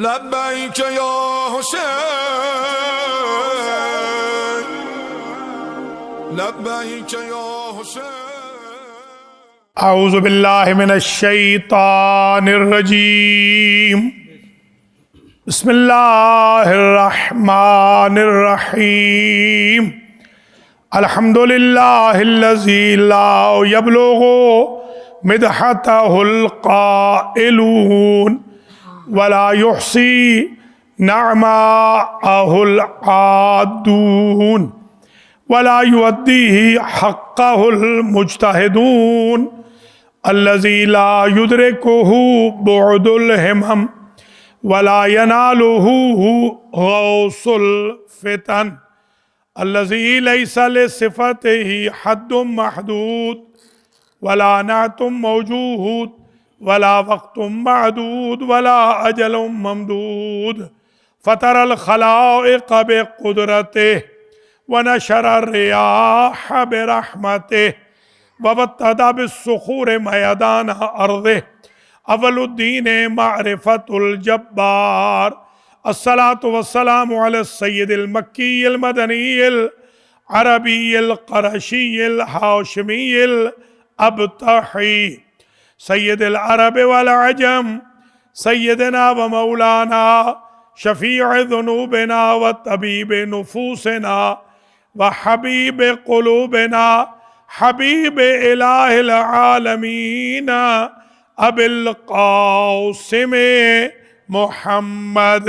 لبیک یا حسین لبیک یا حسین اعوذ باللہ من الشیطان الرجیم بسم اللہ الرحمن الرحیم الحمدللہ الذی لا یبلغ مدحتہ القائلون ولا يحصي نعماءه العادون ولا يؤديه حقه المجتهدون الذي لا يدركه بعد الهمم ولا يناله غوص الفتن الذي ليس لصفته حد محدود ولا نعت موجود ولا وقت معدود ولا اجل ممدود فطر الخلائق بقدرته ونشر الرياح برحمته وبتد بالصخور ميدان ارضه اول الدين معرفة الجبار الصلاة والسلام على السيد المكي المدني العربي القرشي الهاشمي الابطحي سید العرب والعجم سیدنا و مولانا شفیع ذنوبنا و طبیب نفوسنا و حبیب قلوبنا حبیب الہ العالمین ابی القاسم محمد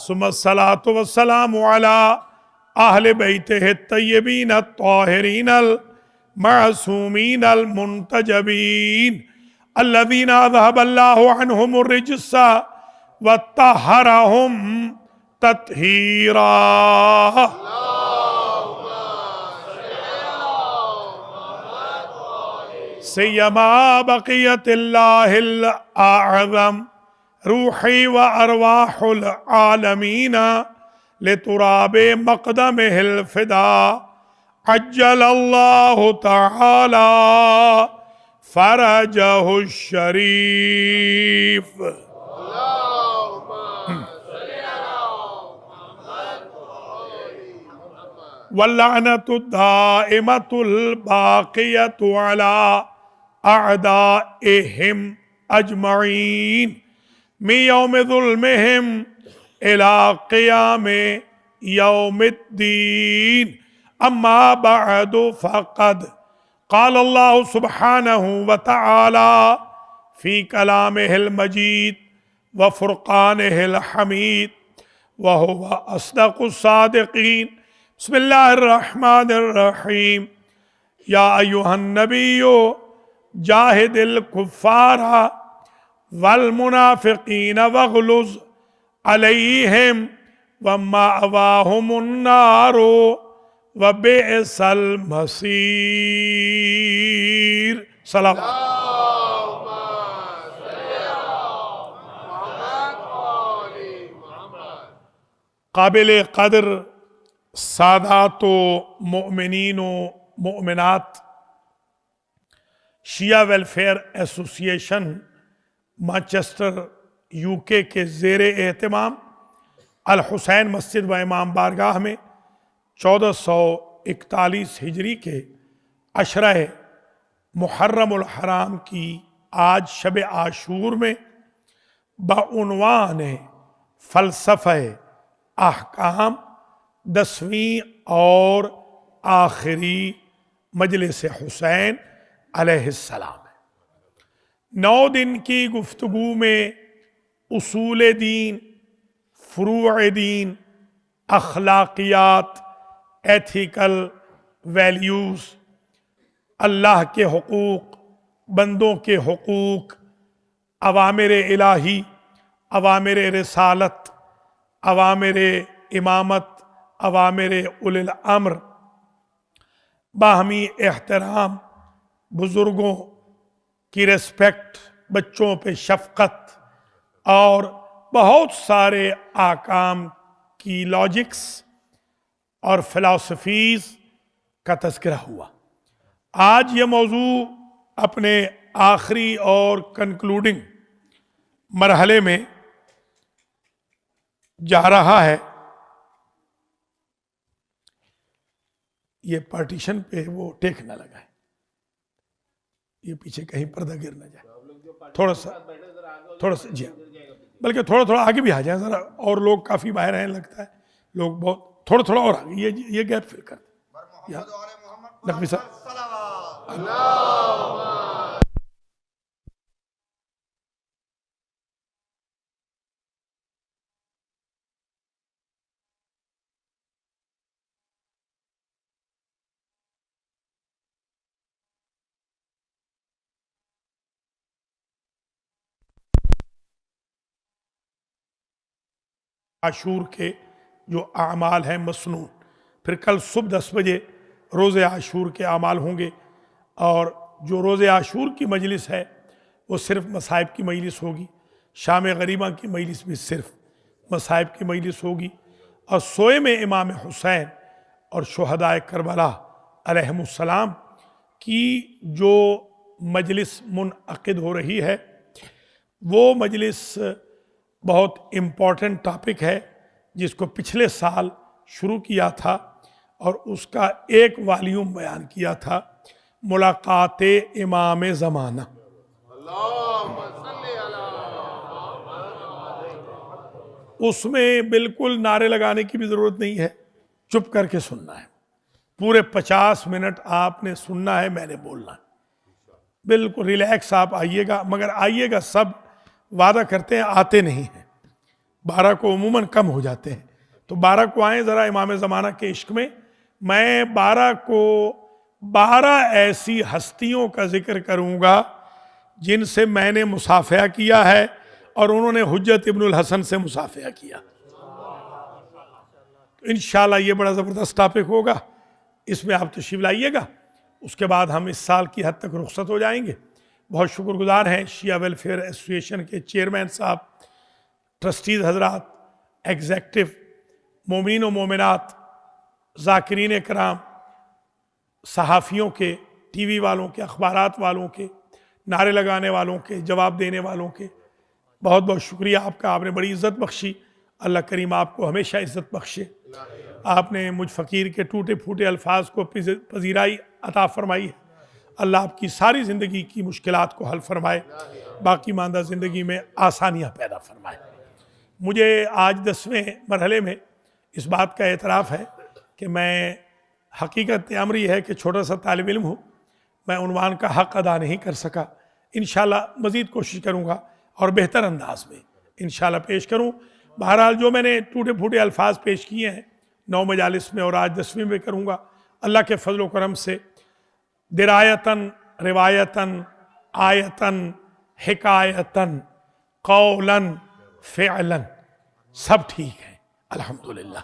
ثم الصلاة والسلام على اہل بیتہ الطیبین الطاہرین المعصومین المنتجبین الذین اذهب اللہ عنہم الرجس وطہرہم تطہیرا سیما بقیت اللہ الاعظم روحی و ارواح العالمین لتراب مقدمه الفدا عجل اللہ تعالی فرجہ الشریف واللعنة الدائمة الباقية على أعدائهم أجمعين من يوم ظلمهم إلى قيام يوم الدين أما بعد فقد قال الله سبحانه وتعالى في كلامه المجيد وفرقانه الحميد وهو أصدق الصادقين بسم الله الرحمن الرحيم يا أيها النبي جاهد الكفار والمنافقين واغلظ علیہم ومأواہم النار وبئس المصیر صلوات قابل قدر سادات و مؤمنین و مؤمنات شیعہ ویلفیئر ایسوسی ایشن مانچسٹر یو کے زیر اہتمام الحسین مسجد و امام بارگاہ میں 1441 ہجری کے عشرہ محرم الحرام کی آج شب عاشور میں بعنوان فلسفہ احکام 10ویں اور آخری مجلس حسین علیہ السلام ہے 9 دن کی گفتگو میں اصول دین، فروع دین، اخلاقیات، ایتھیکل ویلیوز، اللہ کے حقوق، بندوں کے حقوق، اوامر الہی، اوامر رسالت، اوامر امامت، اوامر اولی الامر، باہمی احترام، بزرگوں کی ریسپیکٹ، بچوں پہ شفقت اور بہت سارے آکام کی لاجکس اور فلاسفیز کا تذکرہ ہوا۔ آج یہ موضوع اپنے آخری اور کنکلوڈنگ مرحلے میں جا رہا ہے. یہ پارٹیشن پہ وہ ٹیک نہ لگا ہے, یہ پیچھے کہیں پردہ گر نہ جائے, تھوڑا سا جی ہاں, بلکہ تھوڑا آگے بھی آ جائیں ذرا, اور لوگ کافی باہر ہیں لگتا ہے, لوگ بہت تھوڑا اور آگے, یہ گیپ فل کر دیں. نقوی صاحب عاشور کے جو اعمال ہیں مسنون, پھر کل صبح 10 بجے روز عاشور کے اعمال ہوں گے, اور جو روز عاشور کی مجلس ہے وہ صرف مصائب کی مجلس ہوگی, شام غریبہ کی مجلس بھی صرف مصائب کی مجلس ہوگی, اور سوئے میں امام حسین اور شہدائے کربلا علیہم السلام کی جو مجلس منعقد ہو رہی ہے وہ مجلس بہت امپورٹنٹ ٹاپک ہے, جس کو پچھلے سال شروع کیا تھا اور اس کا ایک والیوم بیان کیا تھا, ملاقات امام زمانہ. اس میں بالکل نعرے لگانے کی بھی ضرورت نہیں ہے, چپ کر کے سننا ہے, پورے 50 منٹ آپ نے سننا ہے, میں نے بولنا ہے, بالکل ریلیکس آپ آئیے گا, مگر آئیے گا سب, وعدہ کرتے ہیں آتے نہیں ہیں, 12 کو عموماً کم ہو جاتے ہیں, تو 12 کو آئیں ذرا امام زمانہ کے عشق میں. میں 12 کو 12 ایسی ہستیوں کا ذکر کروں گا جن سے میں نے مصافحہ کیا ہے اور انہوں نے حجت ابن الحسن سے مصافحہ کیا. انشاءاللہ یہ بڑا زبردست ٹاپک ہوگا, اس میں آپ تشریف لائیے گا. اس کے بعد ہم اس سال کی حد تک رخصت ہو جائیں گے. بہت شکر گزار ہیں شیعہ ویلفیئر ایسوسی ایشن کے چیئرمین صاحب, ٹرسٹیز حضرات, ایگزیکٹو, مومنین و مومنات, ذاکرین کرام, صحافیوں کے, ٹی وی والوں کے, اخبارات والوں کے, نعرے لگانے والوں کے, جواب دینے والوں کے, بہت بہت شکریہ آپ کا. آپ نے بڑی عزت بخشی, اللہ کریم آپ کو ہمیشہ عزت بخشے. آپ نے مجھ فقیر کے ٹوٹے پھوٹے الفاظ کو پذیرائی عطا فرمائی ہے. اللہ آپ کی ساری زندگی کی مشکلات کو حل فرمائے, باقی ماندہ زندگی میں آسانیاں پیدا فرمائے. مجھے آج 10ویں مرحلے میں اس بات کا اعتراف ہے کہ میں, حقیقت عمری ہے کہ چھوٹا سا طالب علم ہوں, میں عنوان کا حق ادا نہیں کر سکا. انشاءاللہ مزید کوشش کروں گا اور بہتر انداز میں انشاءاللہ پیش کروں. بہرحال جو میں نے ٹوٹے پھوٹے الفاظ پیش کیے ہیں 9 مجالس میں اور آج 10ویں میں کروں گا, اللہ کے فضل و کرم سے درایتاً, روایتاً, آیتاً, حکایتاً, قولاً, فعلاً سب ٹھیک ہیں الحمدللہ.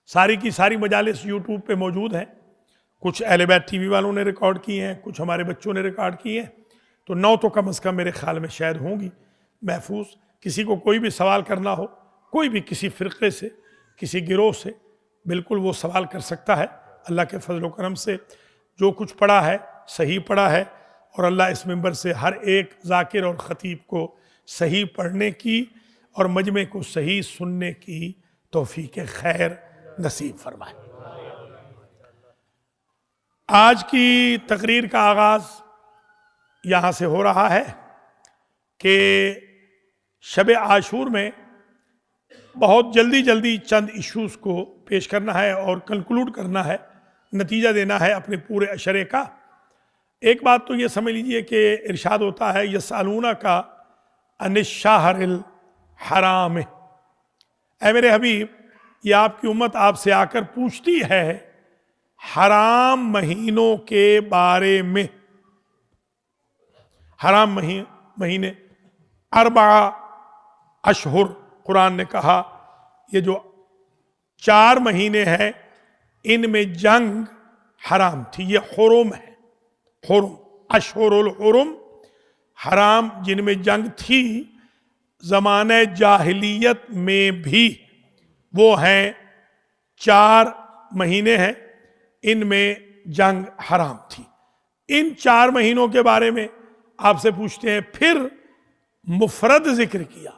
ساری کی ساری مجالس یوٹیوب پہ موجود ہیں, کچھ اہل بیت ٹی وی والوں نے ریکارڈ کی ہیں, کچھ ہمارے بچوں نے ریکارڈ کی ہیں, تو 9 تو کم از کم میرے خیال میں شاید ہوں گی محفوظ. کسی کو کوئی بھی سوال کرنا ہو, کوئی بھی کسی فرقے سے, کسی گروہ سے, بالکل وہ سوال کر سکتا ہے. اللہ کے فضل و کرم سے جو کچھ پڑھا ہے صحیح پڑھا ہے, اور اللہ اس منبر سے ہر ایک ذاکر اور خطیب کو صحیح پڑھنے کی اور مجمع کو صحیح سننے کی توفیق خیر نصیب فرمائے. آج کی تقریر کا آغاز یہاں سے ہو رہا ہے کہ شب عاشور میں بہت جلدی چند ایشوز کو پیش کرنا ہے اور کنکلوڈ کرنا ہے, نتیجہ دینا ہے اپنے پورے اشرے کا. ایک بات تو یہ سمجھ لیجئے کہ ارشاد ہوتا ہے یسألونک عن الشہر الحرام, اے میرے حبیب یہ آپ کی امت آپ سے آ کر پوچھتی ہے حرام مہینوں کے بارے میں. حرام مہینے 4 اشہر, قرآن نے کہا یہ جو 4 مہینے ہیں ان میں جنگ حرام تھی, یہ حرم ہے, حرم, اشہر الحرم, حرام جن میں جنگ تھی زمانہ جاہلیت میں بھی. وہ ہیں 4 مہینے ہیں, ان میں جنگ حرام تھی۔ ان 4 مہینوں کے بارے میں آپ سے پوچھتے ہیں، پھر مفرد ذکر کیا،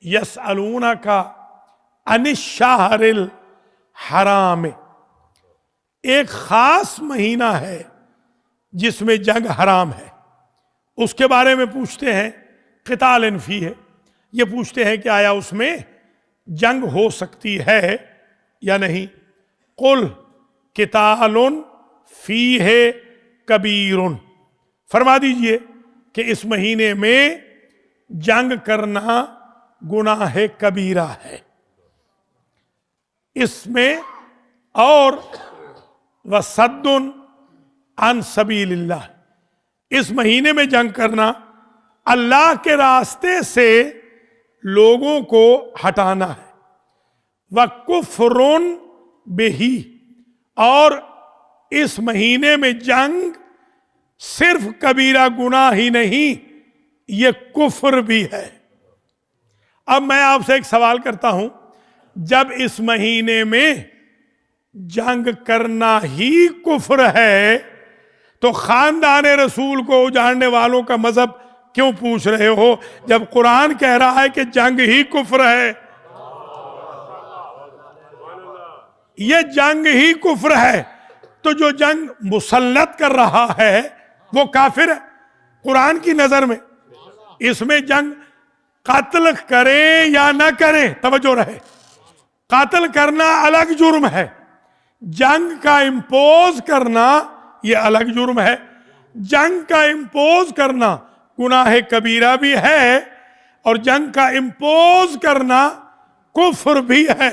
یسألونک عن الشہر الحرام، ایک خاص مہینہ ہے جس میں جنگ حرام ہے، اس کے بارے میں پوچھتے ہیں، قتال فیہ، یہ پوچھتے ہیں کہ آیا اس میں جنگ ہو سکتی ہے یا نہیں۔ قل قتال فیہ کبیر، فرما دیجئے کہ اس مہینے میں جنگ کرنا گناہ کبیرہ ہے، اس میں، اور وصد عن سبیل اللہ، اس مہینے میں جنگ کرنا اللہ کے راستے سے لوگوں کو ہٹانا ہے، وَكُفْرٌ بِهِ، اور اس مہینے میں جنگ صرف کبیرہ گناہ ہی نہیں، یہ کفر بھی ہے۔ اب میں آپ سے ایک سوال کرتا ہوں، جب اس مہینے میں جنگ کرنا ہی کفر ہے تو خاندان رسول کو اجاڑنے والوں کا مذہب کیوں پوچھ رہے ہو، جب قرآن کہہ رہا ہے کہ جنگ ہی کفر ہے؟ یہ جنگ ہی کفر ہے، تو جو جنگ مسلط کر رہا ہے وہ کافر ہے قرآن کی نظر میں۔ اس میں جنگ قتل کریں یا نہ کریں، توجہ رہے، قتل کرنا الگ جرم ہے، جنگ کا امپوز کرنا یہ الگ جرم ہے۔ جنگ کا امپوز کرنا گناہ کبیرہ بھی ہے، اور جنگ کا امپوز کرنا کفر بھی ہے۔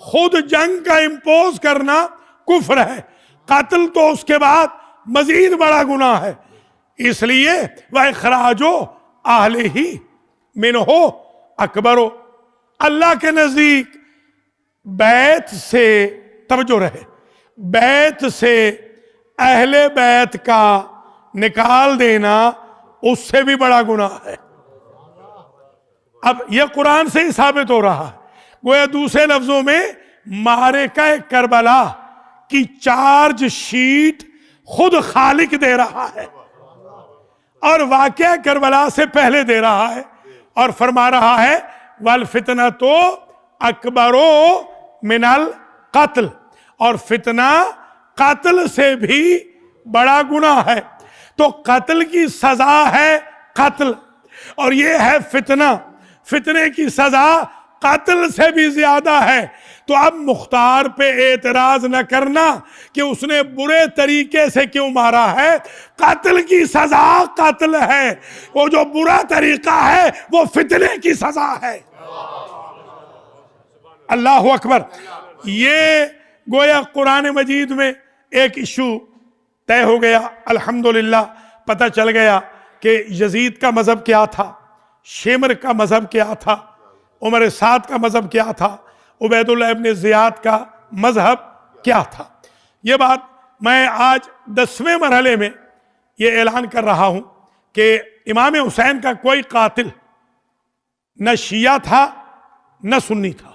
خود جنگ کا امپوز کرنا کفر ہے، قتل تو اس کے بعد مزید بڑا گناہ ہے۔ اس لیے وَإِخْرَاجُ أَهْلِهِ مِنْهُ أَكْبَرُ، اللہ کے نزدیک بیت سے، توجہ رہے، بیت سے اہل بیت کا نکال دینا اس سے بھی بڑا گناہ ہے۔ اب یہ قرآن سے ہی ثابت ہو رہا ہے، گویا دوسرے لفظوں میں معرکہ کربلا کی چارج شیٹ خود خالق دے رہا ہے، اور واقعہ کربلا سے پہلے دے رہا ہے، اور فرما رہا ہے وَالْفِتْنَةُ أَكْبَرُ مِنَ الْقَتْلِ، اور فتنہ قتل سے بھی بڑا گناہ ہے۔ تو قتل کی سزا ہے قتل، اور یہ ہے فتنہ، فتنے کی سزا قتل سے بھی زیادہ ہے۔ تو اب مختار پہ اعتراض نہ کرنا کہ اس نے برے طریقے سے کیوں مارا ہے، قتل کی سزا قتل ہے، وہ جو برا طریقہ ہے وہ فتنے کی سزا ہے۔ اللہ اکبر۔ یہ گویا قرآن مجید میں ایک ایشو طے ہو گیا، الحمدللہ پتہ چل گیا کہ یزید کا مذہب کیا تھا، شمر کا مذہب کیا تھا، عمر سعد کا مذہب کیا تھا، عبید اللہ ابن زیاد کا مذہب کیا تھا۔ یہ بات میں آج 10ویں مرحلے میں یہ اعلان کر رہا ہوں کہ امام حسین کا کوئی قاتل نہ شیعہ تھا نہ سنی تھا،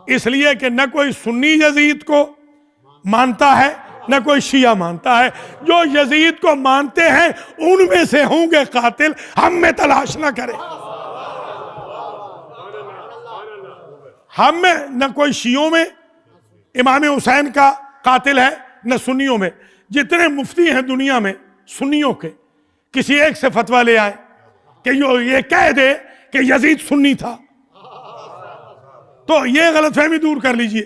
اس لیے کہ نہ کوئی سنی یزید کو مانتا ہے نہ کوئی شیعہ مانتا ہے، جو یزید کو مانتے ہیں ان میں سے ہوں گے قاتل، ہم میں تلاش نہ کریں۔ ہم میں نہ کوئی شیعوں میں امام حسین کا قاتل ہے نہ سنیوں میں۔ جتنے مفتی ہیں دنیا میں سنیوں کے، کسی ایک سے فتویٰ لے آئے کہ یہ کہہ دے کہ یزید سنی تھا، تو یہ غلط فہمی دور کر لیجئے۔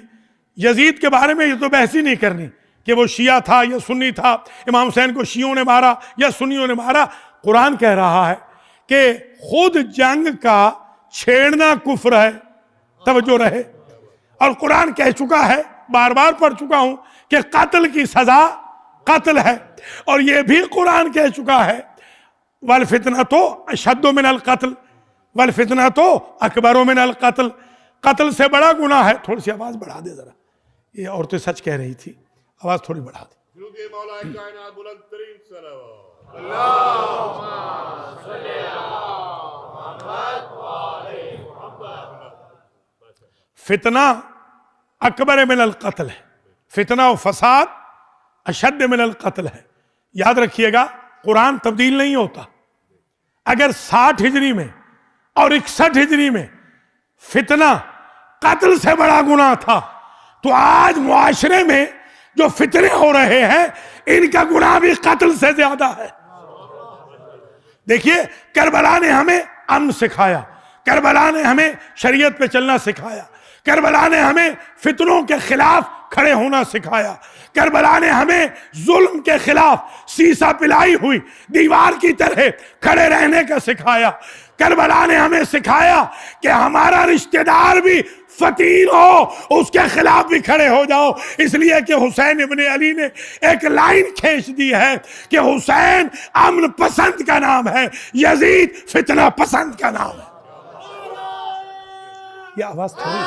یزید کے بارے میں یہ تو بحث ہی نہیں کرنی کہ وہ شیعہ تھا یا سنی تھا، امام حسین کو شیعوں نے مارا یا سنیوں نے مارا۔ قرآن کہہ رہا ہے کہ خود جنگ کا چھیڑنا کفر ہے، توجہ رہے، اور قرآن کہہ چکا ہے، بار بار پڑھ چکا ہوں کہ قتل کی سزا قتل ہے، اور یہ بھی قرآن کہہ چکا ہے وَالْفِتْنَةُ أَشَدُّ مِنَ الْقَتْلِ وَالْفِتْنَةُ أَكْبَرُ مِنَ الْقَتْلِ، قتل سے بڑا گناہ ہے۔ تھوڑی سی آواز بڑھا دے ذرا، یہ عورتیں سچ کہہ رہی تھی، آواز تھوڑی بڑھا دے۔ فتنہ اکبر من القتل ہے، فتنہ و فساد اشد من القتل ہے. یاد رکھیے گا قرآن تبدیل نہیں ہوتا. اگر 60 ہجری میں اور 61 ہجری میں فتنہ قتل سے بڑا گناہ تھا تو آج معاشرے میں جو فتنے ہو رہے ہیں ان کا گناہ بھی قتل سے زیادہ ہے. دیکھیے کربلا نے ہمیں امن سکھایا, کربلا نے ہمیں شریعت پہ چلنا سکھایا, کربلا نے ہمیں فتنوں کے خلاف کھڑے ہونا سکھایا, کربلا نے ہمیں ظلم کے خلاف سیسا پلائی ہوئی دیوار کی طرح کھڑے رہنے کا سکھایا, کربلا نے ہمیں سکھایا کہ ہمارا رشتہ دار بھی فتیل ہو اس کے خلاف بھی کھڑے ہو جاؤ. اس لیے کہ حسین ابن علی نے ایک لائن کھینچ دی ہے کہ حسین امن پسند کا نام ہے, یزید فتنہ پسند کا نام ہے. یہ آواز تھوڑی,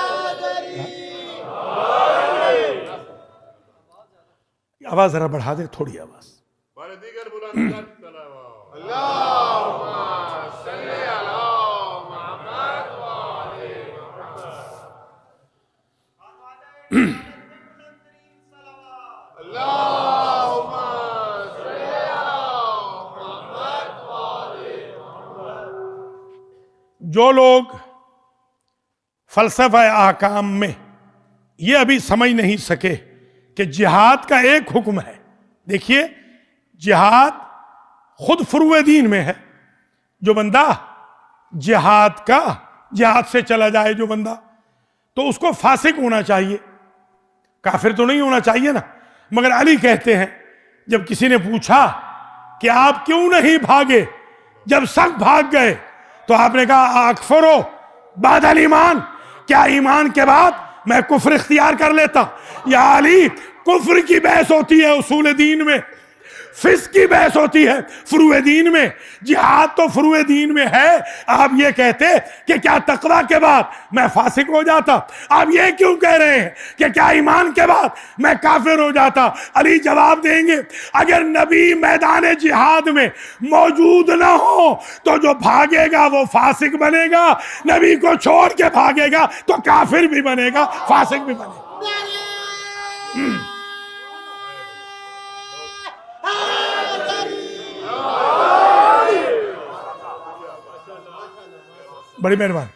آواز ذرا بڑھا دے تھوڑی آواز. جو لوگ فلسفہ احکام میں یہ ابھی سمجھ نہیں سکے کہ جہاد کا ایک حکم ہے. دیکھیے جہاد خود فروع دین میں ہے. جو بندہ جہاد سے چلا جائے جو بندہ, تو اس کو فاسق ہونا چاہیے, کافر تو نہیں ہونا چاہیے نا. مگر علی کہتے ہیں جب کسی نے پوچھا کہ آپ کیوں نہیں بھاگے جب سب بھاگ گئے, تو آپ نے کہا اکفرو بعد الایمان, کیا ایمان کے بعد میں کفر اختیار کر لیتا؟ یا علی کفر کی بحث ہوتی ہے اصول دین میں, فسق کی بحث ہوتی ہے فروع دین میں, جہاد تو فروع دین میں ہے. آپ یہ کہتے کہ کیا تقوی کے بعد میں فاسق ہو جاتا؟ آپ یہ کیوں کہہ رہے ہیں کہ کیا ایمان کے بعد میں کافر ہو جاتا؟ علی جواب دیں گے اگر نبی میدان جہاد میں موجود نہ ہو تو جو بھاگے گا وہ فاسق بنے گا, نبی کو چھوڑ کے بھاگے گا تو کافر بھی بنے گا فاسق بھی بنے گا. بڑی مہربانی.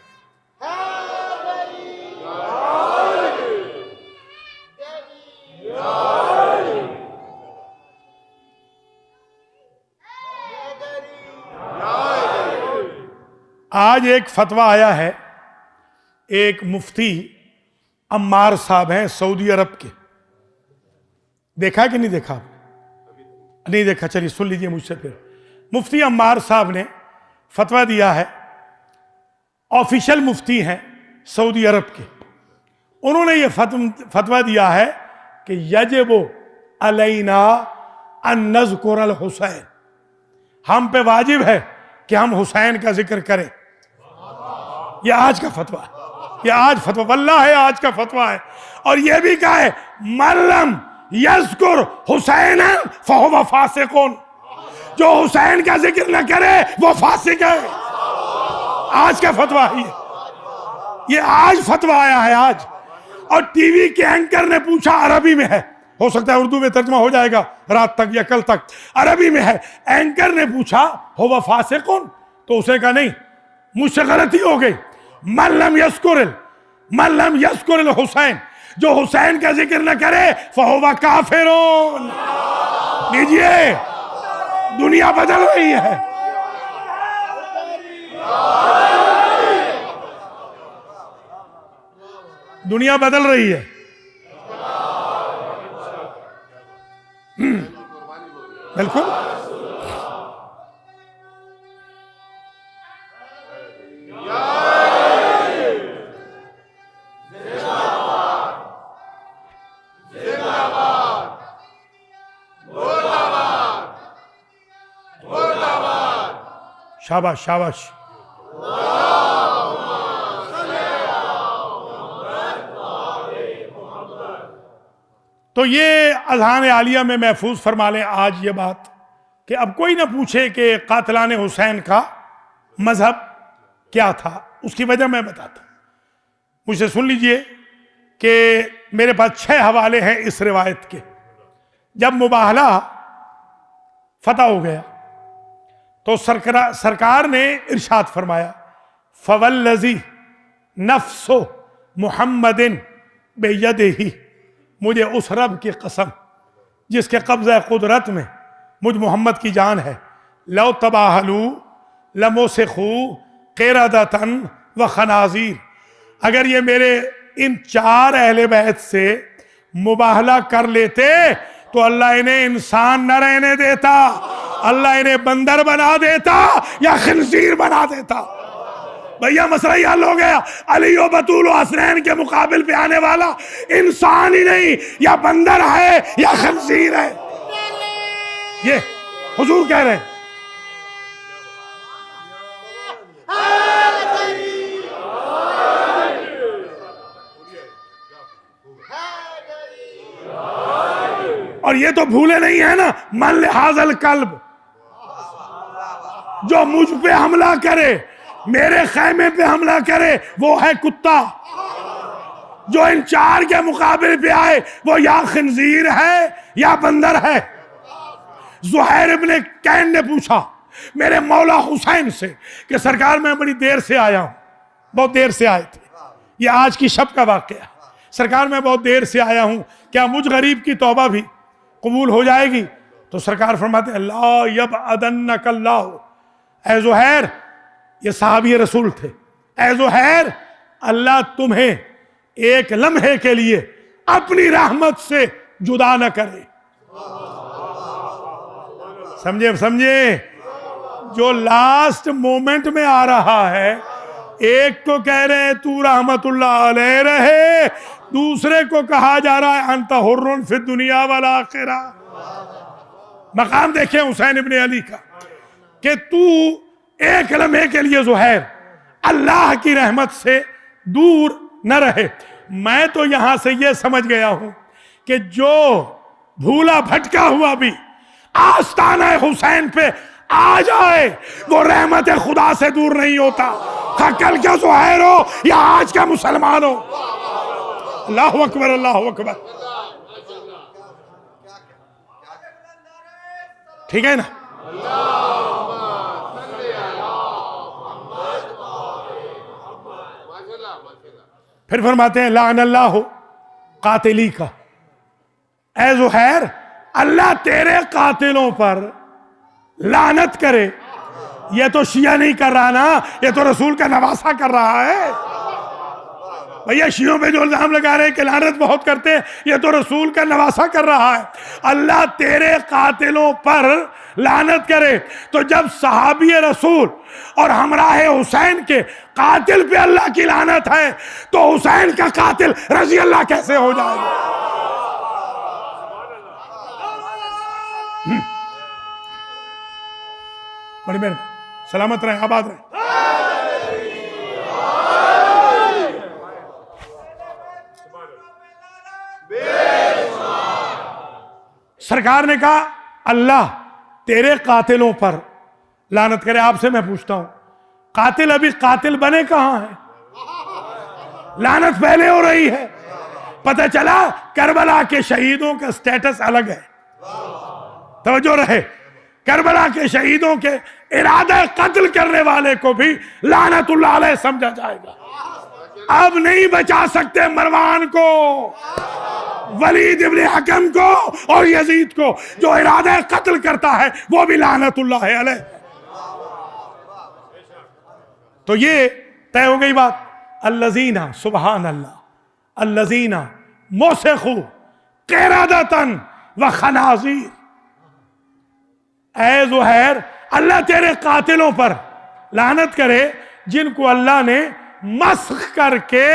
آج ایک فتویٰ آیا ہے, ایک مفتی عمار صاحب ہیں سعودی عرب کے. دیکھا کہ نہیں دیکھا؟ نہیں دیکھا, چلیے سن لیجئے مجھ سے پھر. مفتی عمار صاحب نے فتویٰ دیا ہے, آفیشل مفتی ہیں سعودی عرب کے. انہوں نے یہ فتویٰ دیا ہے کہ یجب علینا ان نذکر الحسین, ہم پہ واجب ہے کہ ہم حسین کا ذکر کریں. یہ آج کا فتویٰ ہے, یہ آج فتویٰ واللہ ہے, آج کا فتویٰ ہے. اور یہ بھی کہا ہے من لم یذکر حسین فہو فاسق, جو حسین کا ذکر نہ کرے وہ فاسق ہے. آج کا فتویٰ ہے یہ آج فتویٰ آیا ہے آج. اور ٹی وی کے اینکر نے پوچھا, عربی میں ہے, ہو سکتا ہے اردو میں ترجمہ ہو جائے گا رات تک یا کل تک, عربی میں ہے. اینکر نے پوچھا ہو فاسق, تو اسے کہا نہیں مجھ سے غلطی ہو گئی, من لم یذکر الحسین, جو حسین کا ذکر نہ کرے فہو کافرون. لیجئے دنیا بدل رہی ہے, دنیا بدل رہی ہے. بالکل شاباش شاباش. تو یہ اذہان عالیہ میں محفوظ فرما لیں آج یہ بات کہ اب کوئی نہ پوچھے کہ قاتلان حسین کا مذہب کیا تھا. اس کی وجہ میں بتاتا ہوں. مجھ سے سن لیجئے کہ میرے پاس 6 حوالے ہیں اس روایت کے جب مباہلہ فتح ہو گیا تو سرکار نے ارشاد فرمایا فوالذی نفس محمد بیدہ، مجھے اس رب کی قسم جس کے قبضہ قدرت میں مجھ محمد کی جان ہے، لو تباہلوا لمسخوا قردۃ وخنازیر، اگر یہ میرے ان 4 اہل بیت سے مباہلہ کر لیتے تو اللہ انہیں انسان نہ رہنے دیتا، اللہ انہیں بندر بنا دیتا یا خنزیر بنا دیتا۔ بھیا مسئلہ یہ حل ہو گیا، علی و بطول و حسنین کے مقابل پہ آنے والا انسان ہی نہیں، یا بندر ہے یا خنزیر ہے، یہ حضور کہہ رہے ہیں۔ اور یہ تو بھولے نہیں ہے نا، من لحاظ القلب، جو مجھ پہ حملہ کرے، میرے خیمے پہ حملہ کرے، وہ ہے کتا۔ جو ان 4 کے مقابل پہ آئے وہ یا خنزیر ہے یا بندر ہے۔ زہیر ابن کین نے پوچھا میرے مولا حسین سے کہ سرکار میں بڑی دیر سے آیا ہوں، بہت دیر سے آئے تھے، یہ آج کی شب کا واقعہ، سرکار میں بہت دیر سے آیا ہوں، کیا مجھ غریب کی توبہ بھی قبول ہو جائے گی؟ تو سرکار فرماتے ہیں لا یبعدنک اللہ، اے زہیر، یہ صحابی رسول تھے، اے زہیر، اللہ تمہیں ایک لمحے کے لیے اپنی رحمت سے جدا نہ کرے۔ سمجھے جو لاسٹ مومنٹ میں آ رہا ہے، ایک کو کہہ رہے ہیں تو رحمت اللہ علیہ رہے، دوسرے کو کہا جا رہا ہے انت حر فی الدنیا والآخرہ۔ مقام دیکھیں حسین ابن علی کا کہ تو ایک لمحے کے لیے زہیر اللہ کی رحمت سے دور نہ رہے۔ میں تو یہاں سے یہ سمجھ گیا ہوں کہ جو بھولا بھٹکا ہوا بھی آستانہ حسین پہ آ جائے وہ رحمت خدا سے دور نہیں ہوتا، کل کا زہیر ہو یا آج کا مسلمان ہو۔ اللہ اکبر، اللہ اکبر، ٹھیک ہے نا؟ پھر فرماتے ہیں لعن اللہ قاتلی کا، اے زہیر اللہ تیرے قاتلوں پر لعنت کرے۔ یہ تو شیعہ نہیں کر رہا نا، یہ تو رسول کا نواسہ کر رہا ہے۔ بھیا شیعوں پہ جو الزام لگا رہے ہیں کہ لعنت بہت کرتے ہیں، یہ تو رسول کا نواسہ کر رہا ہے۔ اللہ تیرے قاتلوں پر لعنت کرے، تو جب صحابی رسول اور ہمراہ حسین کے قاتل پہ اللہ کی لعنت ہے تو حسین کا قاتل رضی اللہ کیسے ہو جائے گا؟ بڑی مہربانی، سلامت رہیں، آباد رہیں۔ سرکار نے کہا اللہ تیرے قاتلوں پر لعنت کرے۔ آپ سے میں پوچھتا ہوں قاتل ابھی قاتل بنے کہاں ہیں؟ لعنت پہلے ہو رہی ہے۔ پتہ چلا کربلا کے شہیدوں کا سٹیٹس الگ ہے، توجہ رہے، کربلا کے شہیدوں کے ارادہ قتل کرنے والے کو بھی لعنت اللہ علیہ سمجھا جائے گا۔ اب نہیں بچا سکتے مروان کو، ولید ابن حکم کو اور یزید کو، جو ارادہ قتل کرتا ہے وہ بھی لعنت اللہ علیہ۔ تو یہ طے ہو گئی بات۔ الذین، سبحان اللہ، الذین مسخوا قردۃ وخنازیر، اے زہیر اللہ تیرے قاتلوں پر لعنت کرے جن کو اللہ نے مسخ کر کے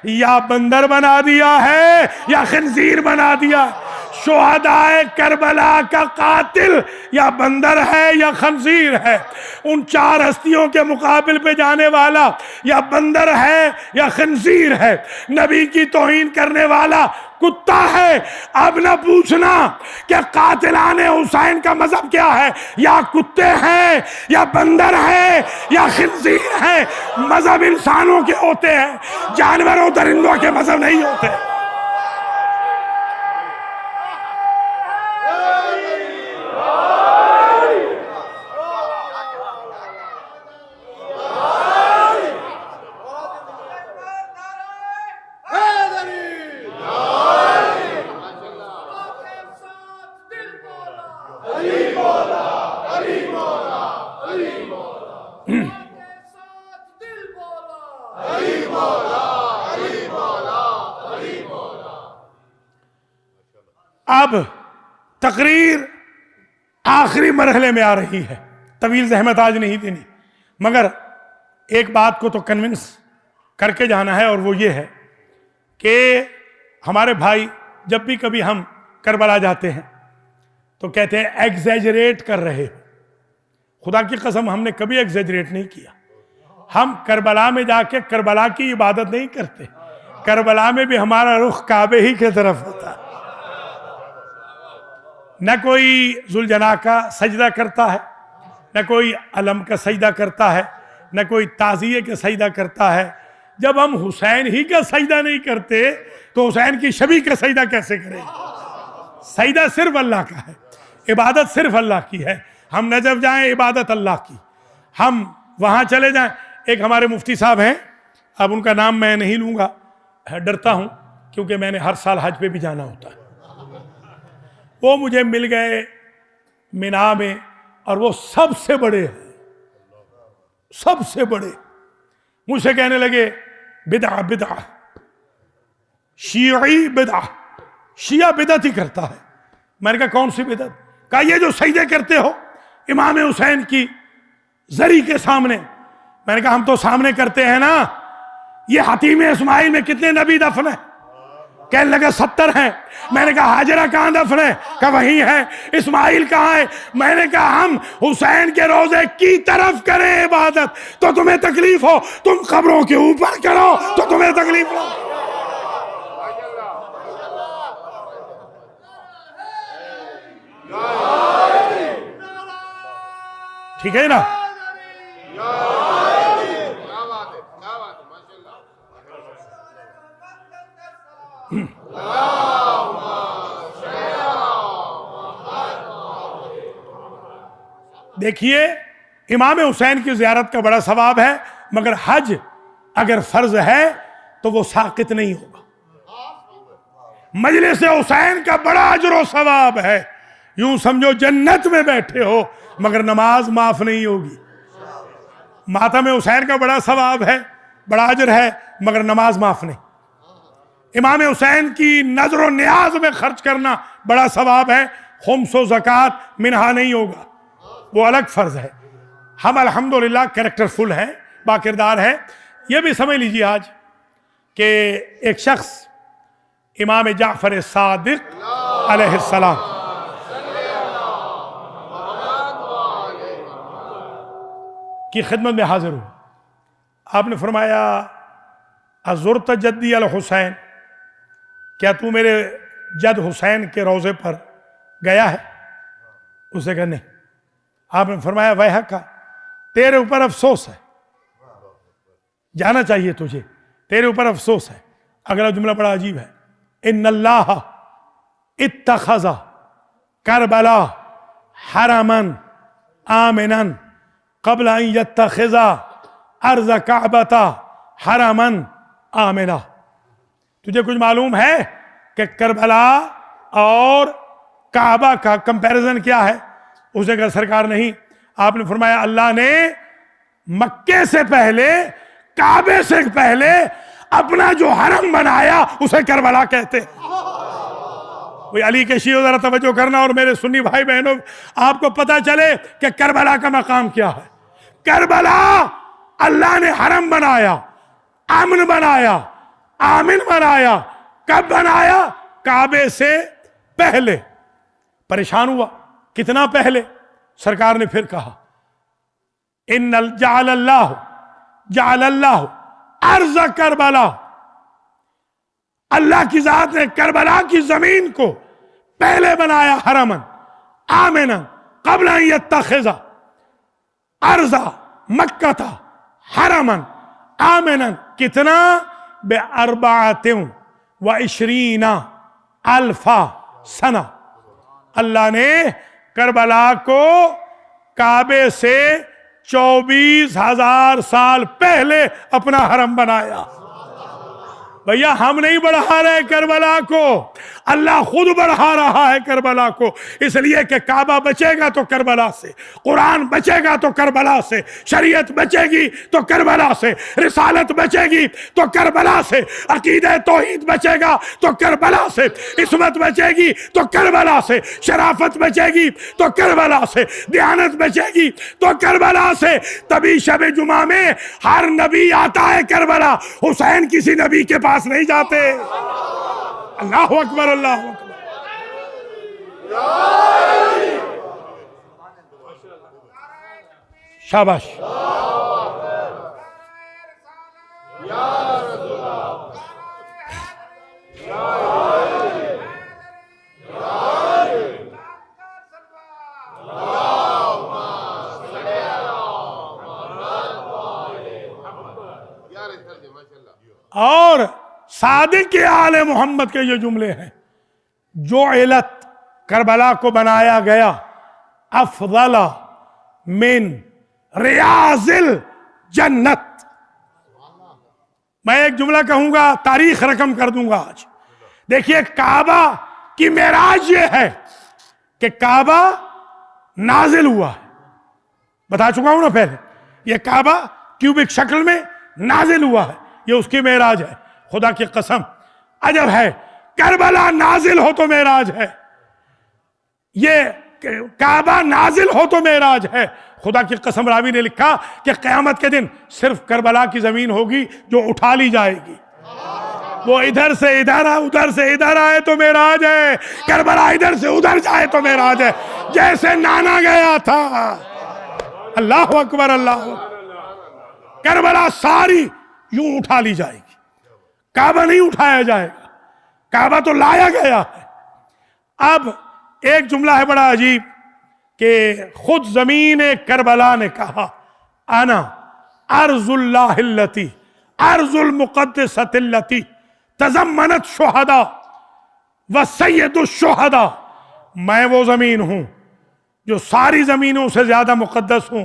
یا بندر بنا دیا ہے یا خنزیر بنا دیا ہے۔ شہدائے کربلا کا قاتل یا بندر ہے یا خنزیر ہے، ان 4 ہستیوں کے مقابل پہ جانے والا یا بندر ہے یا خنزیر ہے، نبی کی توہین کرنے والا کتا ہے۔ اب نہ پوچھنا کہ قاتلان حسین کا مذہب کیا ہے، یا کتے ہیں یا بندر ہیں یا خنزیر ہیں، مذہب انسانوں کے ہوتے ہیں، جانوروں درندوں کے مذہب نہیں ہوتے۔ اب تقریر آخری مرحلے میں آ رہی ہے، طویل زحمت آج نہیں دینی، مگر ایک بات کو تو کنونس کر کے جانا ہے، اور وہ یہ ہے کہ ہمارے بھائی جب بھی کبھی ہم کربلا جاتے ہیں تو کہتے ہیں ایگزیجریٹ کر رہے ہو۔ خدا کی قسم ہم نے کبھی ایگزیجریٹ نہیں کیا۔ ہم کربلا میں جا کے کربلا کی عبادت نہیں کرتے، کربلا میں بھی ہمارا رخ کعبے ہی کی طرف ہوتا ہے۔ نہ کوئی ذوالجناح کا سجدہ کرتا ہے، نہ کوئی علم کا سجدہ کرتا ہے، نہ کوئی تعزیے کا سجدہ کرتا ہے۔ جب ہم حسین ہی کا سجدہ نہیں کرتے تو حسین کی شبیہ کا سجدہ کیسے کریں؟ سجدہ صرف اللہ کا ہے، عبادت صرف اللہ کی ہے۔ ہم نجف جائیں عبادت اللہ کی، ہم وہاں چلے جائیں۔ ایک ہمارے مفتی صاحب ہیں، اب ان کا نام میں نہیں لوں گا، ڈرتا ہوں کیونکہ میں نے ہر سال حج پہ بھی جانا ہوتا ہے۔ وہ مجھے مل گئے مینا میں، اور وہ سب سے بڑے ہیں، سب سے بڑے۔ مجھ سے کہنے لگے بدعہ بدعہ، شیعی بدعہ، شیعہ بدعت ہی کرتا ہے۔ میں نے کہا کون سی بدعت؟ کہا یہ جو سجدے کرتے ہو امام حسین کی زری کے سامنے۔ میں نے کہا ہم تو سامنے کرتے ہیں نا، یہ حتیم اسماعیل میں کتنے نبی دفن ہیں؟ کہنے لگے 70 ہیں۔ میں نے کہا حاجرہ کہاں دفن ہے؟ کہا وہیں ہے۔ اسماعیل کہاں ہے؟ میں نے کہا ہم حسین کے روضے کی طرف کریں عبادت تو تمہیں تکلیف ہو، تم قبروں کے اوپر کرو تو تمہیں تکلیف ہو۔ ٹھیک ہے نا؟ دیکھیے امام حسین کی زیارت کا بڑا ثواب ہے، مگر حج اگر فرض ہے تو وہ ساقط نہیں ہوگا۔ مجلس حسین کا بڑا اجر و ثواب ہے، یوں سمجھو جنت میں بیٹھے ہو، مگر نماز معاف نہیں ہوگی۔ ماتم حسین کا بڑا ثواب ہے، بڑا اجر ہے، مگر نماز معاف نہیں۔ امام حسین کی نظر و نیاز میں خرچ کرنا بڑا ثواب ہے، خمس و زکوٰۃ منہا نہیں ہوگا، وہ الگ فرض ہے۔ ہم الحمدللہ کریکٹر فل ہیں، باکردار ہیں۔ یہ بھی سمجھ لیجیے آج کہ ایک شخص امام جعفر صادق علیہ السلام کی خدمت میں حاضر ہوں۔ آپ نے فرمایا ازرت جدی الحسین، کیا تو میرے جد حسین کے روضے پر گیا ہے؟ اسے کہا نہیں۔ آپ نے فرمایا ویحک، تیرے اوپر افسوس ہے، جانا چاہیے تجھے، تیرے اوپر افسوس ہے۔ اگلا جملہ بڑا عجیب ہے، ان اللہ اتخذ کربلا حرما آمنا قبل ان یتخذ ارض کعبۃ حرما آمنا۔ تجھے کچھ معلوم ہے کہ کربلا اور کعبہ کا کمپیریزن کیا ہے؟ اس نے کہا سرکار نہیں۔ آپ نے فرمایا اللہ نے مکے سے پہلے، کعبے سے پہلے اپنا جو حرم بنایا اسے کربلا کہتے ہیں۔ کوئی علی کے شیعوں ذرا توجہ کرنا، اور میرے سنی بھائی بہنوں آپ کو پتا چلے کہ کربلا کا مقام کیا ہے۔ کربلا اللہ نے حرم بنایا، امن بنایا، آمن بنایا۔ کب بنایا؟ کعبے سے پہلے۔ پریشان ہوا کتنا پہلے؟ سرکار نے پھر کہا ان جعل اللہ ارض کربلا، اللہ کی ذات نے کربلا کی زمین کو پہلے بنایا حرمن آمنا قبل ان یتخذ ارض مکہ حرمن آمنا۔ کتنا؟ ب24 الف سنہ۔ اللہ نے کربلا کو کعبے سے 24,000 سال پہلے اپنا حرم بنایا۔ بھیا ہم نہیں بڑھا رہے کربلا کو، اللہ خود بڑھا رہا ہے کربلا کو، اس لیے کہ کعبہ بچے گا تو کربلا سے، قرآن بچے گا تو کربلا سے، شریعت بچے گی تو کربلا سے، رسالت بچے گی تو کربلا سے، عقیدہ توحید بچے گا تو کربلا سے، عصمت بچے گی تو کربلا سے، شرافت بچے گی تو کربلا سے، دیانت بچے گی تو کربلا سے۔ تبھی شب جمعہ میں ہر نبی آتا ہے کربلا، حسین کسی نبی کے پاس نہیں جاتے۔ اللہ اکبر، اللہ اکبر۔ شاباش۔ اور صادق آل محمد کے یہ جملے ہیں، جو علت کربلا کو بنایا گیا افضل من ریاض الجنت۔ میں ایک جملہ کہوں گا، تاریخ رقم کر دوں گا آج۔ دیکھیے کعبہ کی معراج یہ ہے کہ کعبہ نازل ہوا ہے، بتا چکا ہوں نا پہلے، یہ کعبہ کیوبک شکل میں نازل ہوا ہے، یہ اس کی معراج ہے۔ خدا کی قسم عجب ہے، کربلا نازل ہو تو معراج ہے، یہ کعبہ نازل ہو تو معراج ہے۔ خدا کی قسم راوی نے لکھا کہ قیامت کے دن صرف کربلا کی زمین ہوگی جو اٹھا لی جائے گی، وہ ادھر سے ادھر ادھر سے ادھر آئے تو معراج ہے، کربلا ادھر سے ادھر جائے تو معراج ہے، جیسے نانا گیا تھا۔ اللہ اکبر، اللہ اکبر۔ کربلا ساری یوں اٹھا لی جائے گی، کعبہ نہیں اٹھایا جائے گا، کعبہ تو لایا گیا ہے۔ اب ایک جملہ ہے بڑا عجیب کہ خود زمین کربلا نے کہا، انا ارض اللہ التی ارض المقدسۃ التی تضمنت شہداء وسید الشہداء، میں وہ زمین ہوں جو ساری زمینوں سے زیادہ مقدس ہوں،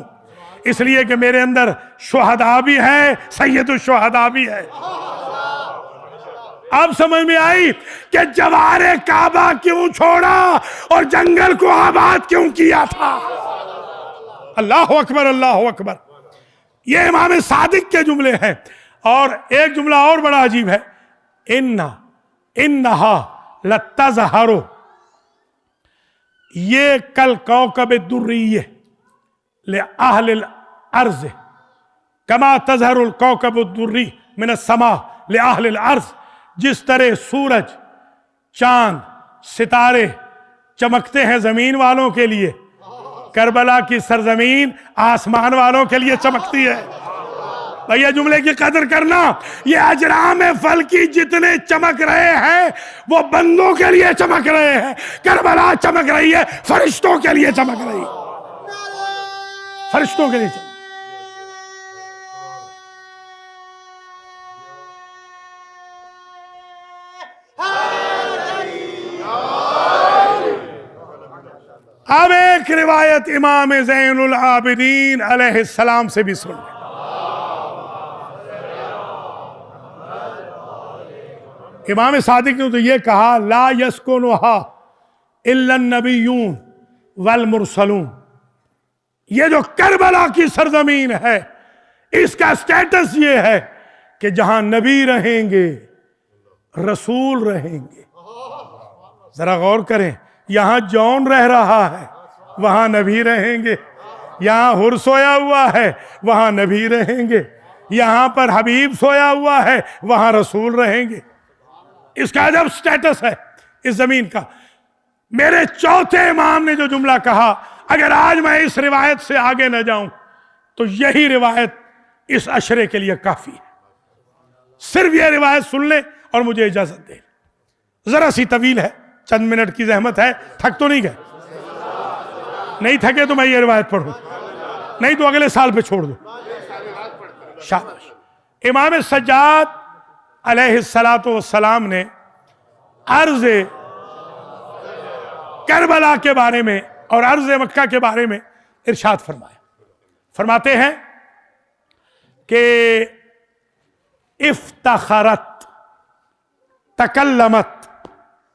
اس لیے کہ میرے اندر شہداء بھی ہے، سید الشہداء بھی ہے۔ اب سمجھ میں آئی کہ جوار کعبہ کیوں چھوڑا اور جنگل کو آباد کیوں کیا تھا۔ اللہ اکبر، اللہ اکبر۔ یہ امام صادق کے جملے ہیں۔ اور ایک جملہ اور بڑا عجیب ہے، انہا لتظہر، یہ کل کوكب الدری لأہل الارض کما تظہر الكوكب الدری من السماء لأہل الارض، جس طرح سورج، چاند، ستارے چمکتے ہیں زمین والوں کے لیے، کربلا کی سرزمین آسمان والوں کے لیے چمکتی ہے۔ بھیا جملے کی قدر کرنا، یہ اجرام فلکی جتنے چمک رہے ہیں وہ بندوں کے لیے چمک رہے ہیں، کربلا چمک رہی ہے فرشتوں کے لیے، چمک رہی ہے فرشتوں کے لیے چمک۔ اب ایک روایت امام زین العابدین علیہ السلام سے بھی سن لیں۔ امام صادق نے تو یہ کہا، لا یسکنھا الا النبیون والمرسلون، یہ جو کربلا کی سرزمین ہے اس کا سٹیٹس یہ ہے کہ جہاں نبی رہیں گے، رسول رہیں گے۔ ذرا غور کریں، یہاں جون رہ رہا ہے وہاں نبی رہیں گے، یہاں حر سویا ہوا ہے وہاں نبی رہیں گے، یہاں پر حبیب سویا ہوا ہے وہاں رسول رہیں گے۔ اس کا عجب سٹیٹس ہے اس زمین کا۔ میرے چوتھے امام نے جو جملہ کہا، اگر آج میں اس روایت سے آگے نہ جاؤں تو یہی روایت اس عشرے کے لیے کافی ہے۔ صرف یہ روایت سن لیں اور مجھے اجازت دیں، ذرا سی طویل ہے، چند منٹ کی زحمت ہے، تھک تو نہیں گئے؟ نہیں تھکے تو میں یہ روایت پڑھوں، نہیں تو اگلے سال پہ چھوڑ دوں۔ شاباش۔ امام سجاد علیہ السلام نے عرض کربلا کے بارے میں اور عرض مکہ کے بارے میں ارشاد فرمایا۔ فرماتے ہیں کہ افتخرت، تکلمت،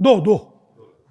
2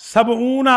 70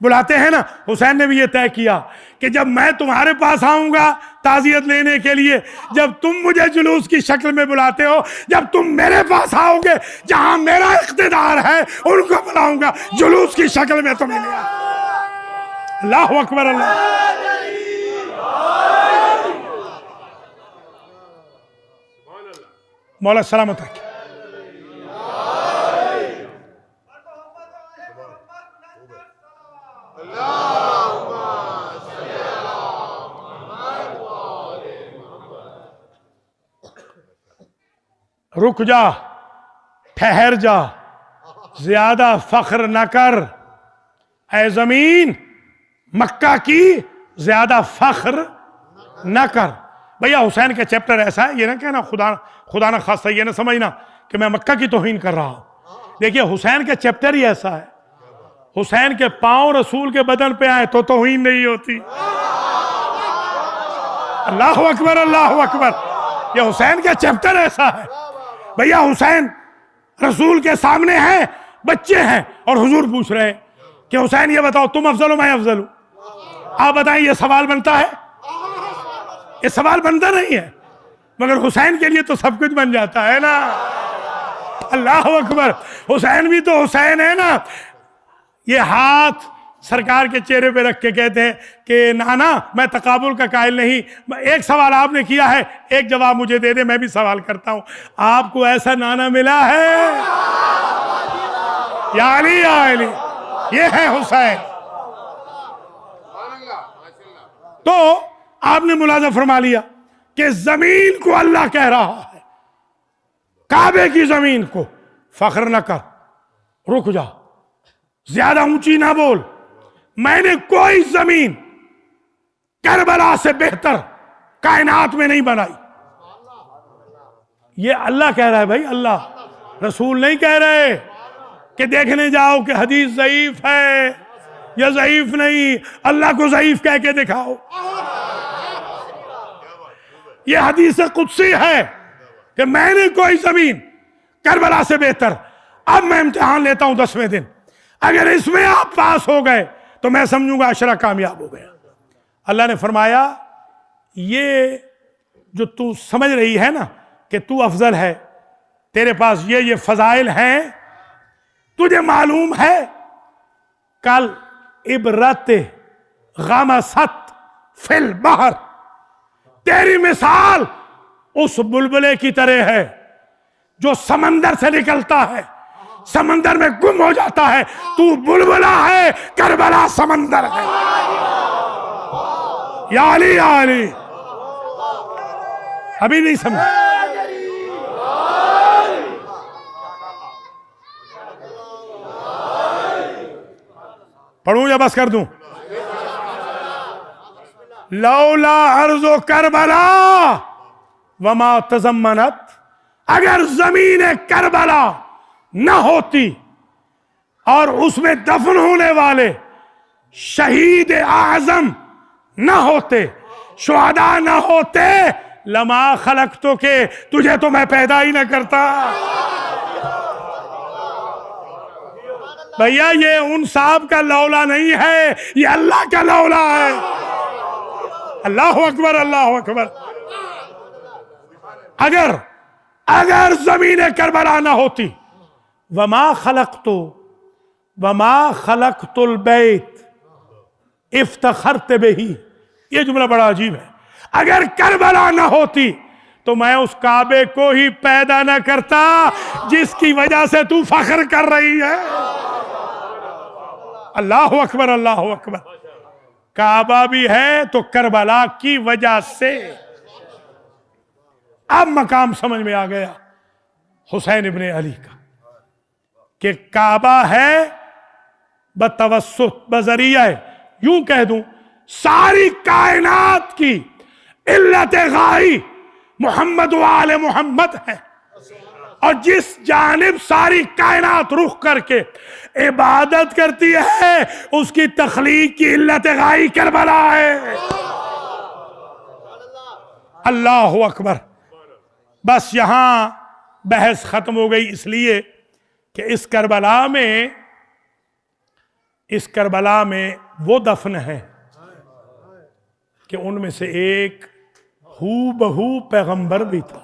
بلاتے ہیں نا, حسین نے بھی یہ طے کیا کہ جب میں تمہارے پاس آؤں گا تعزیت لینے کے لیے, جب تم مجھے جلوس کی شکل میں بلاتے ہو, جب تم میرے پاس آؤ گے جہاں میرا اقتدار ہے ان کو بلاؤں گا جلوس کی شکل میں تمہیں لیا. اللہ اکبر. اللہ مولا سلامت رکھے. رک جا, ٹھہر جا, زیادہ فخر نہ کر اے زمین, مکہ کی زیادہ فخر نہ کر. بھیا حسین کا چیپٹر ایسا ہے, یہ نہ کہنا خدا نہ خاصہ یہ نہ سمجھنا کہ میں مکہ کی توہین کر رہا ہوں. دیکھیے حسین کا چیپٹر ہی ایسا ہے, حسین کے پاؤں رسول کے بدن پہ آئے تو توہین نہیں ہوتی. اللہ اکبر, اللہ اکبر. یہ حسین کا چیپٹر ایسا ہے. بھیا حسین رسول کے سامنے ہیں, بچے ہیں, اور حضور پوچھ رہے ہیں کہ حسین یہ بتاؤ تم افضل ہو میں افضل ہوں؟ آپ بتائیں یہ سوال بنتا ہے؟ یہ سوال بنتا نہیں ہے, مگر حسین کے لیے تو سب کچھ بن جاتا ہے نا. اللہ اکبر. حسین بھی تو حسین ہے نا. یہ ہاتھ سرکار کے چہرے پہ رکھ کے کہتے ہیں کہ نانا میں تقابل کا قائل نہیں, ایک سوال آپ نے کیا ہے ایک جواب مجھے دے دے, میں بھی سوال کرتا ہوں, آپ کو ایسا نانا ملا ہے؟ یا علی یا علی, یہ ہے حسین. تو آپ نے ملاحظہ فرما لیا کہ زمین کو اللہ کہہ رہا ہے, کعبے کی زمین کو فخر نہ کر, رک جا, زیادہ اونچی نہ بول, میں نے کوئی زمین کربلا سے بہتر کائنات میں نہیں بنائی. یہ اللہ کہہ رہا ہے بھائی, اللہ, رسول نہیں کہہ رہے کہ دیکھنے جاؤ کہ حدیث ضعیف ہے یا ضعیف نہیں, اللہ کو ضعیف کہہ کے دکھاؤ. یہ حدیث قدسی ہے کہ میں نے کوئی زمین کربلا سے بہتر. اب میں امتحان لیتا ہوں 10ویں دن, اگر اس میں آپ پاس ہو گئے تو میں سمجھوں گا عشرہ کامیاب ہو گیا. اللہ نے فرمایا یہ جو تو سمجھ رہی ہے نا کہ تو افضل ہے, تیرے پاس یہ فضائل ہیں, تجھے معلوم ہے کل عبرت غمست فی البحر, تیری مثال اس بلبلے کی طرح ہے جو سمندر سے نکلتا ہے, سمندر میں گم ہو جاتا ہے. تو بلبلا ہے, کربلا سمندر ہے. یا علی یا علی. ابھی نہیں سمجھ. پڑھوں یا بس کر دوں؟ لولا ارض کربلا وما تضمنت, اگر زمین کربلا نہ ہوتی اور اس میں دفن ہونے والے شہید اعظم نہ ہوتے, شہداء نہ ہوتے, لما خلقتو کے, تجھے تو میں پیدا ہی نہ کرتا. بھیا یہ ان صاحب کا لولا نہیں ہے, یہ اللہ کا لولا ہے. اللہ اکبر, اللہ اکبر. اگر زمین کربلا نہ ہوتی, وما خلقت البیت افتخرت بہی, یہ جملہ بڑا عجیب ہے. اگر کربلا نہ ہوتی تو میں اس کعبے کو ہی پیدا نہ کرتا جس کی وجہ سے تو فخر کر رہی ہے. اللہ اکبر, اللہ اکبر. کعبہ بھی ہے تو کربلا کی وجہ سے. اب مقام سمجھ میں آ گیا حسین ابن علی کا کہ کعبہ ہے بتوسط, بذریعہ, یوں کہہ دوں ساری کائنات کی علت غائی محمد و آل محمد ہے, اور جس جانب ساری کائنات رخ کر کے عبادت کرتی ہے اس کی تخلیق کی علت غائی کربلا ہے. اللہ اکبر. بس یہاں بحث ختم ہو گئی, اس لیے کہ اس کربلا میں اس کربلا میں وہ دفن ہیں کہ ان میں سے ایک ہو بہو پیغمبر بھی تھا.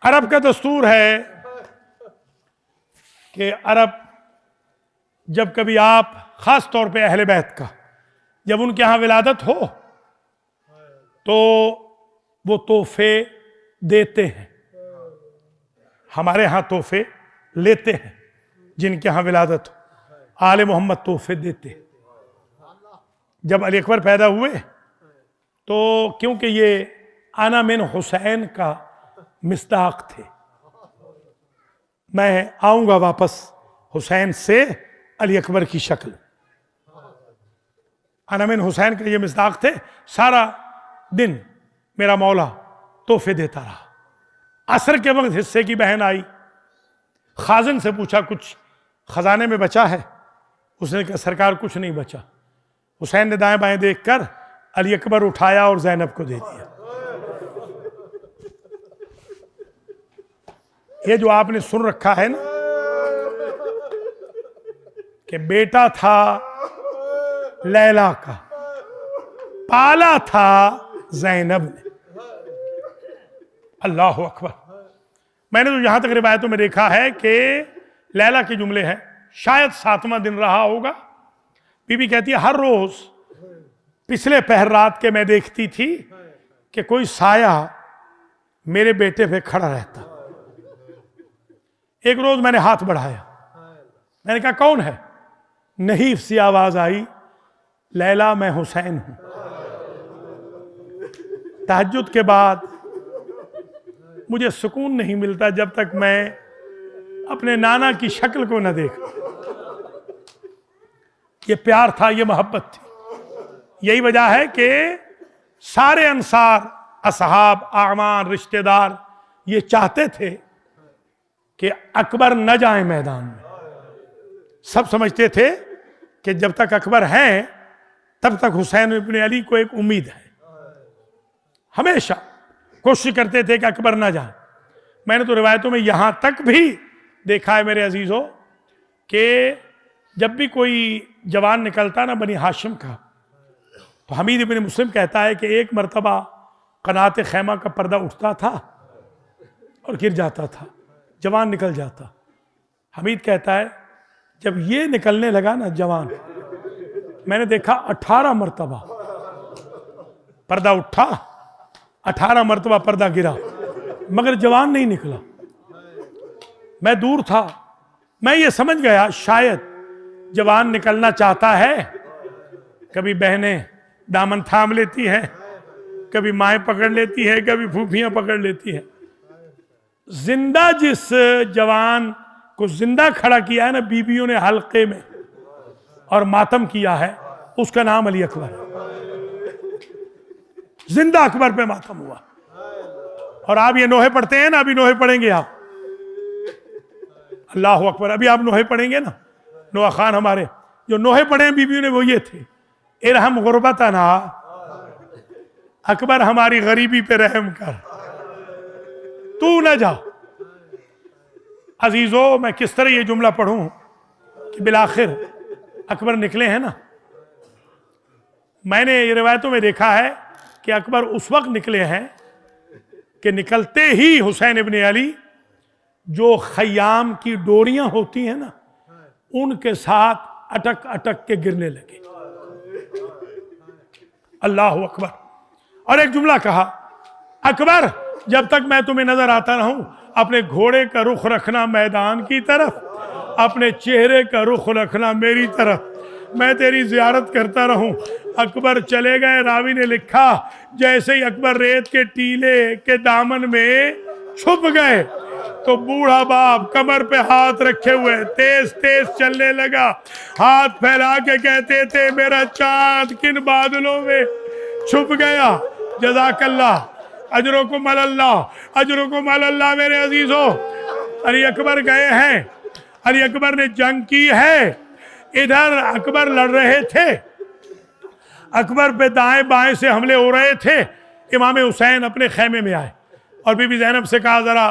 عرب کا دستور ہے کہ عرب جب کبھی آپ خاص طور پہ اہل بیت کا جب ان کے ہاں ولادت ہو تو وہ تحفے دیتے ہیں. ہمارے ہاں تحفے لیتے ہیں جن کے ہاں ولادت ہو. آل محمد تحفے دیتے ہیں. جب علی اکبر پیدا ہوئے تو کیونکہ یہ انا من حسین کا مصداق تھے، میں آؤں گا واپس حسین سے علی اکبر کی شکل. انا من حسین کا یہ مصداق تھے. سارا دن میرا مولا تحفے دیتا رہا. عصر کے وقت حصے کی بہن آئی، خازن سے پوچھا کچھ خزانے میں بچا ہے؟ اس نے کہا سرکار کچھ نہیں بچا. حسین نے دائیں بائیں دیکھ کر علی اکبر اٹھایا اور زینب کو دے دیا. یہ جو آپ نے سن رکھا ہے نا کہ بیٹا تھا لیلا کا، پالا تھا زینب نے. اللہ اکبر. میں نے تو یہاں تک روایتوں میں دیکھا ہے کہ لیلا کے جملے ہیں، شاید 7واں دن رہا ہوگا. بی بی کہتی ہے ہر روز پچھلے پہر رات کے میں دیکھتی تھی کہ کوئی سایہ میرے بیٹے پہ کھڑا رہتا. ایک روز میں نے ہاتھ بڑھایا، میں نے کہا کون ہے؟ نحیف سی آواز آئی، لیلا میں حسین ہوں. تہجد کے بعد مجھے سکون نہیں ملتا جب تک میں اپنے نانا کی شکل کو نہ دیکھوں. یہ پیار تھا، یہ محبت تھی. یہی وجہ ہے کہ سارے انصار، اصحاب، اعمار، رشتہ دار یہ چاہتے تھے کہ اکبر نہ جائیں میدان میں. سب سمجھتے تھے کہ جب تک اکبر ہیں تب تک حسین ابن علی کو ایک امید ہے. ہمیشہ کوشش کرتے تھے کہ اکبر نہ جائیں. میں نے تو روایتوں میں یہاں تک بھی دیکھا ہے میرے عزیزوں کہ جب بھی کوئی جوان نکلتا نا بنی ہاشم کا تو حمید ابن مسلم کہتا ہے کہ ایک مرتبہ قناۃ خیمہ کا پردہ اٹھتا تھا اور گر جاتا تھا، جوان نکل جاتا. حمید کہتا ہے جب یہ نکلنے لگا نا جوان، میں نے دیکھا 18 مرتبہ پردہ اٹھا، 18 مرتبہ پردہ گرا، مگر جوان نہیں نکلا. میں دور تھا، میں یہ سمجھ گیا شاید جوان نکلنا چاہتا ہے. کبھی بہنیں دامن تھام لیتی ہیں، کبھی مائیں پکڑ لیتی ہے، کبھی پھوپھیاں پکڑ لیتی ہیں. زندہ جس جوان کو زندہ کھڑا کیا ہے نا بیویوں نے حلقے میں اور ماتم کیا ہے، اس کا نام علی اکبر ہے. زندہ اکبر پہ ماتم ہوا. اور آپ یہ نوحے پڑھتے ہیں نا، ابھی نوحے پڑھیں گے آپ. اللہ اکبر. ابھی آپ نوحے پڑھیں گے نا، نوح خان ہمارے جو نوحے پڑھے ہیں بیویوں نے وہ یہ تھے، ارحم غربتنا، اکبر ہماری غریبی پہ رحم کر، تو نہ جا. عزیزو میں کس طرح یہ جملہ پڑھوں کہ بالآخر اکبر نکلے ہیں نا. میں نے یہ روایتوں میں دیکھا ہے کہ اکبر اس وقت نکلے ہیں کہ نکلتے ہی حسین ابن علی جو خیام کی ڈوریاں ہوتی ہیں نا ان کے ساتھ اٹک اٹک کے گرنے لگے. اللہ اکبر. اور ایک جملہ کہا، اکبر جب تک میں تمہیں نظر آتا رہوں اپنے گھوڑے کا رخ رکھنا میدان کی طرف، اپنے چہرے کا رخ رکھنا میری طرف، میں تیری زیارت کرتا رہوں. اکبر چلے گئے. راوی نے لکھا جیسے ہی اکبر ریت کے ٹیلے کے دامن میں چھپ گئے تو بوڑھا باپ کمر پہ ہاتھ رکھے ہوئے تیز تیز چلنے لگا. ہاتھ پھیلا کے کہتے تھے میرا چاند کن بادلوں میں چھپ گیا. جزاک اللہ، اجرکم اللہ، اجرکم اللہ. میرے عزیزو علی اکبر گئے ہیں، علی اکبر نے جنگ کی ہے. ادھر اکبر لڑ رہے تھے، اکبر پہ دائیں بائیں سے حملے ہو رہے تھے. امام حسین اپنے خیمے میں آئے اور بی بی زینب سے کہا ذرا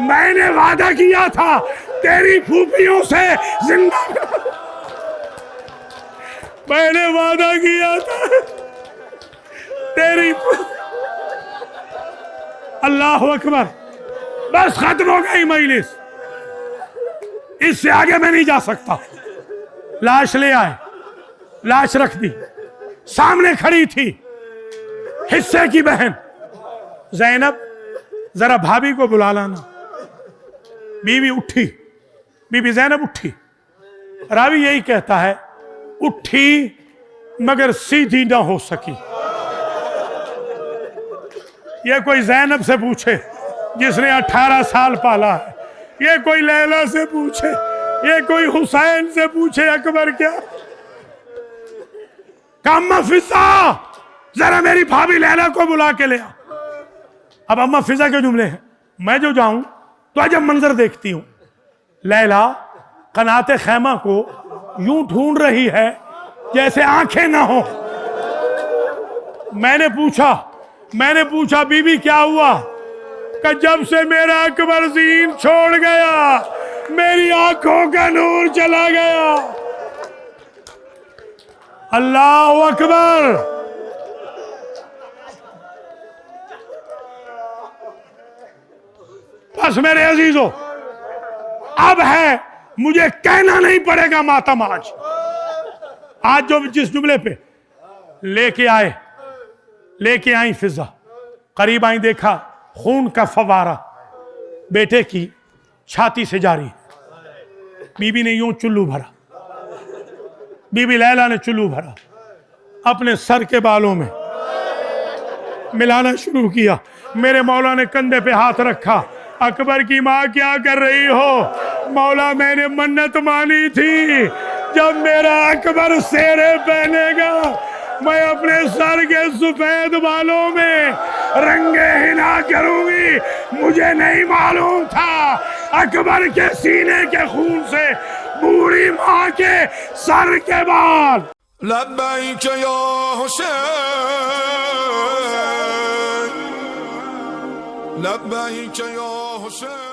میں نے وعدہ کیا تھا تیری پھوپھیوں سے زندہ میں نے وعدہ کیا تھا تیری اللہ اکبر. بس ختم ہو گئی مجلس, اس سے آگے میں نہیں جا سکتا. لاش لے آئے, لاش رکھ دی, سامنے کھڑی تھی حصے کی بہن زینب, ذرا بھابھی کو بلا لانا. بیوی اٹھی, بی بی زینب اٹھی. راوی یہی کہتا ہے اٹھی مگر سیدھی نہ ہو سکی. یہ کوئی زینب سے پوچھے جس نے 18 سال پالا ہے, یہ کوئی لیلا سے پوچھے, یہ کوئی حسین سے پوچھے اکبر کیا. اما فضا ذرا میری بھابھی لیلا کو بلا کے لے آ. اب اما فضا کے جملے ہیں, میں جو جاؤں تو عجب منظر دیکھتی ہوں. لیلا قنات خیمہ کو یوں ڈھونڈ رہی ہے جیسے آنکھیں نہ ہوں. میں نے پوچھا بی بی کیا ہوا؟ کہ جب سے میرا اکبر زین چھوڑ گیا میری آنکھوں کا نور چلا گیا. اللہ اکبر. بس میرے عزیزو, اب ہے مجھے کہنا نہیں پڑے گا ماتم. آج جو جس جملے پہ لے کے آئیں فضا, قریب آئیں, دیکھا خون کا فوارہ بیٹے کی چھاتی سے جاری. بی بی نے یوں چلو بھرا, بی بی لیلا نے چلو بھرا, اپنے سر کے بالوں میں ملانا شروع کیا. میرے مولا نے کندھے پہ ہاتھ رکھا. اکبر کی ماں کیا کر رہی ہو؟ مولا میں نے منت مانی تھی جب میرا اکبر سیرے پہنے گا میں اپنے سر کے سفید بالوں میں رنگے ہنا کروں گی. مجھے نہیں معلوم تھا اکبر کے سینے کے خون سے بوڑھی ماں کے سر کے بال. لبیک یا حسین لبیک یا حسین